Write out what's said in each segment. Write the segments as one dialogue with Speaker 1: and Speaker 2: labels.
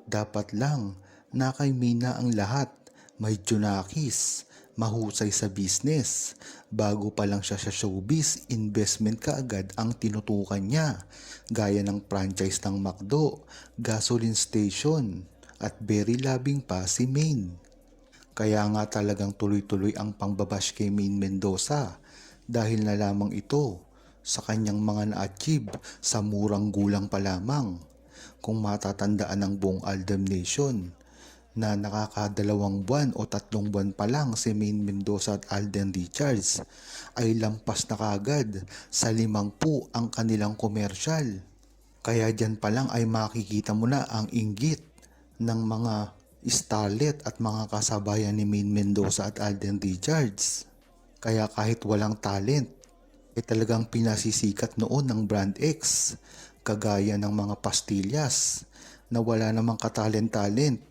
Speaker 1: Dapat lang na kay Mina ang lahat, may junakis, mahusay sa business. Bago pa lang siya sa showbiz, investment kaagad ang tinutukan niya. Gaya ng franchise ng McDo, gasoline station, at very loving pa si Maine. Kaya nga talagang tuloy-tuloy ang pangbabash kay Maine Mendoza dahil na lamang ito sa kanyang mga na-achieve sa murang gulang pa lamang. Kung matatandaan ng buong Aldam Nation na nakakadalawang buwan o 3 buwan pa lang si Maine Mendoza at Alden Richards ay lampas na kagad sa 50 ang kanilang komersyal. Kaya dyan pa lang ay makikita mo na ang inggit ng mga starlet at mga kasabayan ni Maine Mendoza at Alden Richards. Kaya kahit walang talent, ay talagang pinasisikat noon ng Brand X, kagaya ng mga pastillas na wala namang katalent-talent,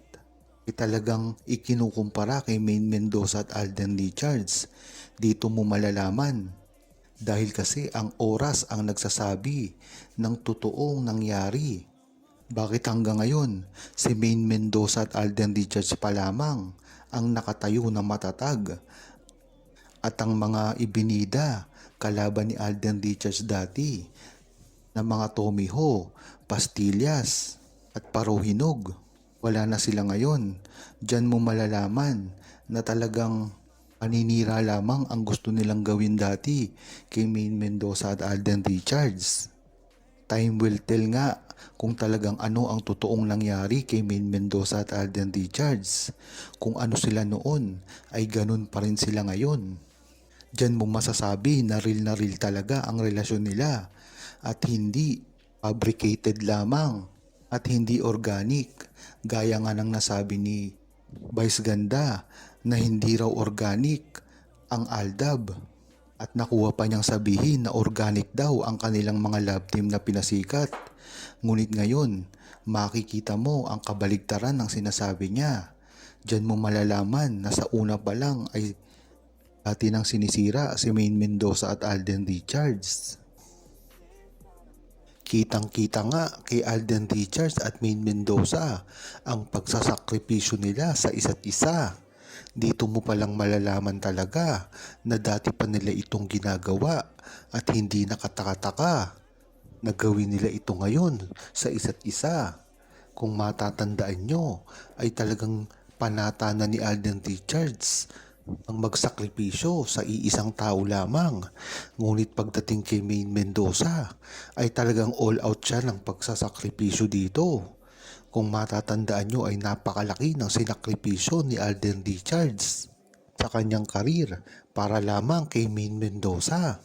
Speaker 1: ay talagang ikinukumpara kay Maine Mendoza at Alden Richards. Dito mo malalaman dahil kasi ang oras ang nagsasabi ng totoong nangyari. Bakit hanggang ngayon si Maine Mendoza at Alden Richards pa lamang ang nakatayo na matatag at ang mga ibinida kalaban ni Alden Richards dati na mga Tommy Ho, Pastillas at Parohinog. Wala na sila ngayon. Diyan mo malalaman na talagang paninira lamang ang gusto nilang gawin dati kay Maine Mendoza at Alden Richards. Time will tell nga kung talagang ano ang totoong nangyari kay Maine Mendoza at Alden Richards. Kung ano sila noon ay ganun pa rin sila ngayon. Diyan mo masasabi na real talaga ang relasyon nila at hindi fabricated lamang at hindi organic gaya nga ng nasabi ni Vice Ganda na hindi raw organic ang Aldab. At nakuha pa niyang sabihin na organic daw ang kanilang mga love team na pinasikat. Ngunit ngayon, makikita mo ang kabaligtaran ng sinasabi niya. Diyan mo malalaman na sa una pa lang ay dati nang sinisira si Maine Mendoza at Alden Richards. Kitang-kita nga kay Alden Richards at Maine Mendoza ang pagsasakripisyo nila sa isa't isa. Dito mo palang malalaman talaga na dati pa nila itong ginagawa at hindi nakataka-taka na gawin nila ito ngayon sa isa't isa. Kung matatandaan nyo ay talagang panata na ni Alden Richards ang magsakripisyo sa iisang tao lamang. Ngunit pagdating kay Maine Mendoza ay talagang all out siya ng pagsasakripisyo dito. Kung matatandaan nyo ay napakalaki ng sinakripisyo ni Alden Richards sa kanyang karir para lamang kay Maine Mendoza.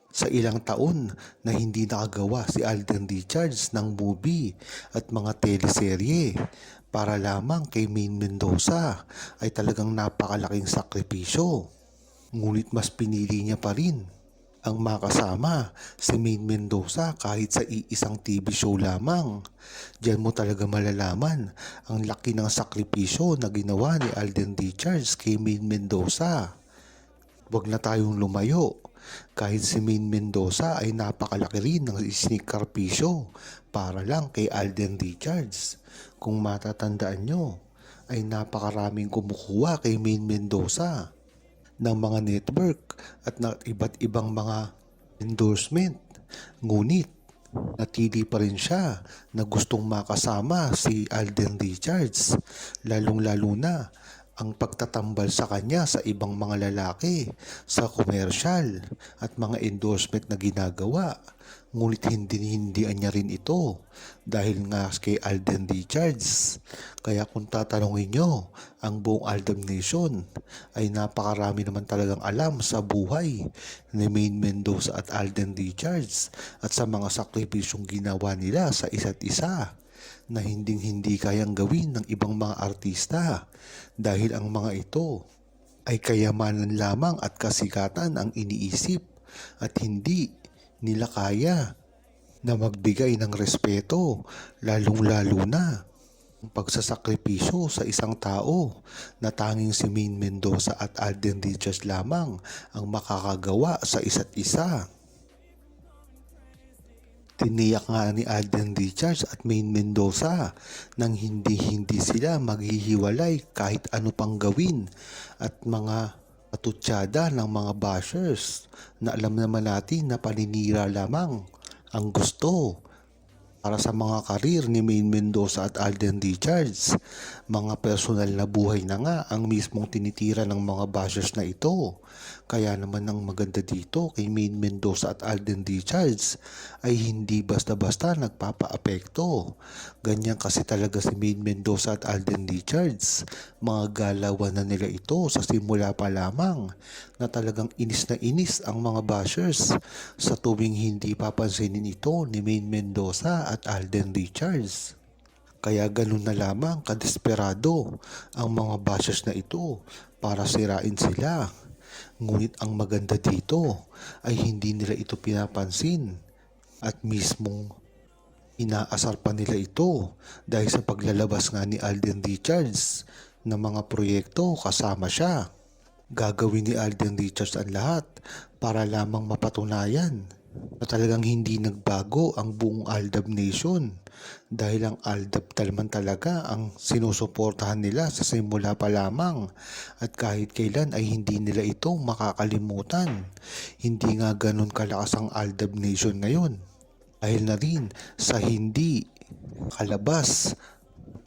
Speaker 1: Sa ilang taon na hindi nakagawa si Alden Richards ng movie at mga teleserye para lamang kay Maine Mendoza ay talagang napakalaking sakripisyo. Ngunit mas pinili niya pa rin ang makasama si Maine Mendoza kahit sa iisang TV show lamang. Diyan mo talaga malalaman ang laki ng sakripisyo na ginawa ni Alden Richards kay Maine Mendoza. Huwag na tayong lumayo. Kahit si Maine Mendoza ay napakalaki rin ng isinikripisyo para lang kay Alden Richards. Kung matatandaan nyo, ay napakaraming kumukuha kay Maine Mendoza ng mga network at ng iba't ibang mga endorsement. Ngunit natili pa rin siya na gustong makasama si Alden Richards, lalong-lalo na ang pagtatambal sa kanya sa ibang mga lalaki sa komersyal at mga endorsement na ginagawa. Ngunit hindi niya rin ito dahil nga kay Alden Richards. Kaya kung tatanungin nyo, ang buong Aldam Nation ay napakarami naman talagang alam sa buhay ni Maine Mendoza at Alden Richards at sa mga sakripisyong ginawa nila sa isa't isa na hindi kayang gawin ng ibang mga artista dahil ang mga ito ay kayamanan lamang at kasikatan ang iniisip at hindi nila kaya na magbigay ng respeto, lalong-lalo na ang pagsasakripisyo sa isang tao na tanging si Maine Mendoza at Alden Richards lamang ang makakagawa sa isa't isa. Tiniyak nga ni Alden Richards at Maine Mendoza nang hindi sila maghihiwalay kahit ano pang gawin at mga katutsada ng mga bashers na alam naman natin na paninira lamang ang gusto para sa mga karir ni Maine Mendoza at Alden Richards. Mga personal na buhay na nga ang mismong tinitira ng mga bashers na ito. Kaya naman ang maganda dito kay Maine Mendoza at Alden Richards ay hindi basta-basta nagpapaapekto. Ganyan kasi talaga si Maine Mendoza at Alden Richards. Mga galawan na nila ito sa simula pa lamang na talagang inis na inis ang mga bashers sa tuwing hindi papansinin ito ni Maine Mendoza at Alden Richards. Kaya ganun na lamang kadesperado ang mga bashers na ito para sirain sila. Ngunit ang maganda dito ay hindi nila ito pinapansin at mismong inaasar pa nila ito dahil sa paglalabas nga ni Alden Richards ng mga proyekto kasama siya. Gagawin ni Alden Richards ang lahat para lamang mapatunayan na talagang hindi nagbago ang buong Aldab Nation dahil ang Aldab naman talaga ang sinusuportahan nila sa simula pa lamang at kahit kailan ay hindi nila ito makakalimutan. Hindi nga ganun kalakas ang Aldab Nation ngayon dahil na rin sa hindi kalabas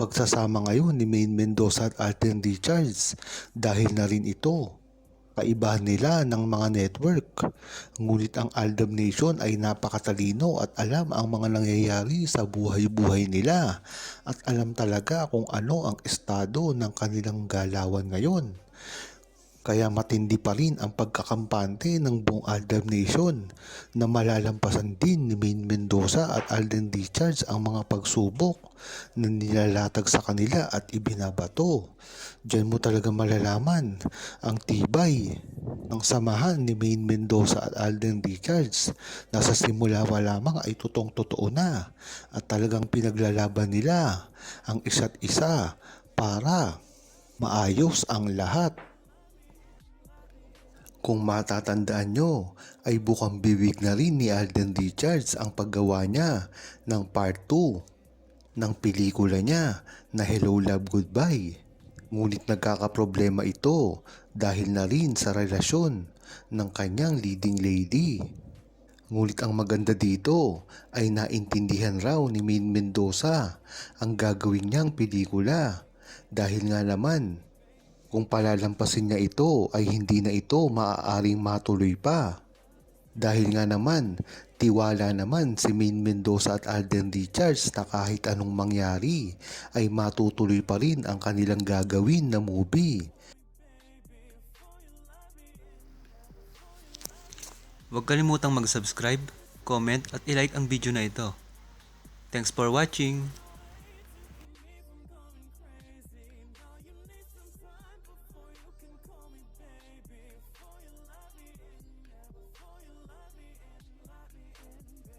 Speaker 1: pagsasama ngayon ni Maine Mendoza at Alden Richards dahil na rin ito kaibahan nila ng mga network. Ngunit ang Aldab Nation ay napakatalino at alam ang mga nangyayari sa buhay-buhay nila at alam talaga kung ano ang estado ng kanilang galawan ngayon. Kaya matindi pa rin ang pagkakampante ng buong Aldab Nation na malalampasan din ni Maine Mendoza at Alden Richards ang mga pagsubok na nilalatag sa kanila at ibinabato. Diyan mo talaga malalaman ang tibay ng samahan ni Maine Mendoza at Alden Richards na sa simula pa lamang ay totoong-totoo na at talagang pinaglalaban nila ang isa't isa para maayos ang lahat. Kung matatandaan nyo, ay bukang bibig na rin ni Alden Richards ang paggawa niya ng part 2 ng pelikula niya na Hello Love Goodbye. Ngunit nagkakaproblema ito dahil na rin sa relasyon ng kanyang leading lady. Ngunit ang maganda dito ay naintindihan raw ni Maine Mendoza ang gagawin niyang pelikula dahil nga naman kung palalampasin niya ito ay hindi na ito maaaring matuloy pa. Dahil nga naman, tiwala naman si Maine Mendoza at Alden Richards na kahit anong mangyari ay matutuloy pa rin ang kanilang gagawin na movie.
Speaker 2: Huwag kalimutang mag-subscribe, comment at i-like ang video na ito. Thanks for watching!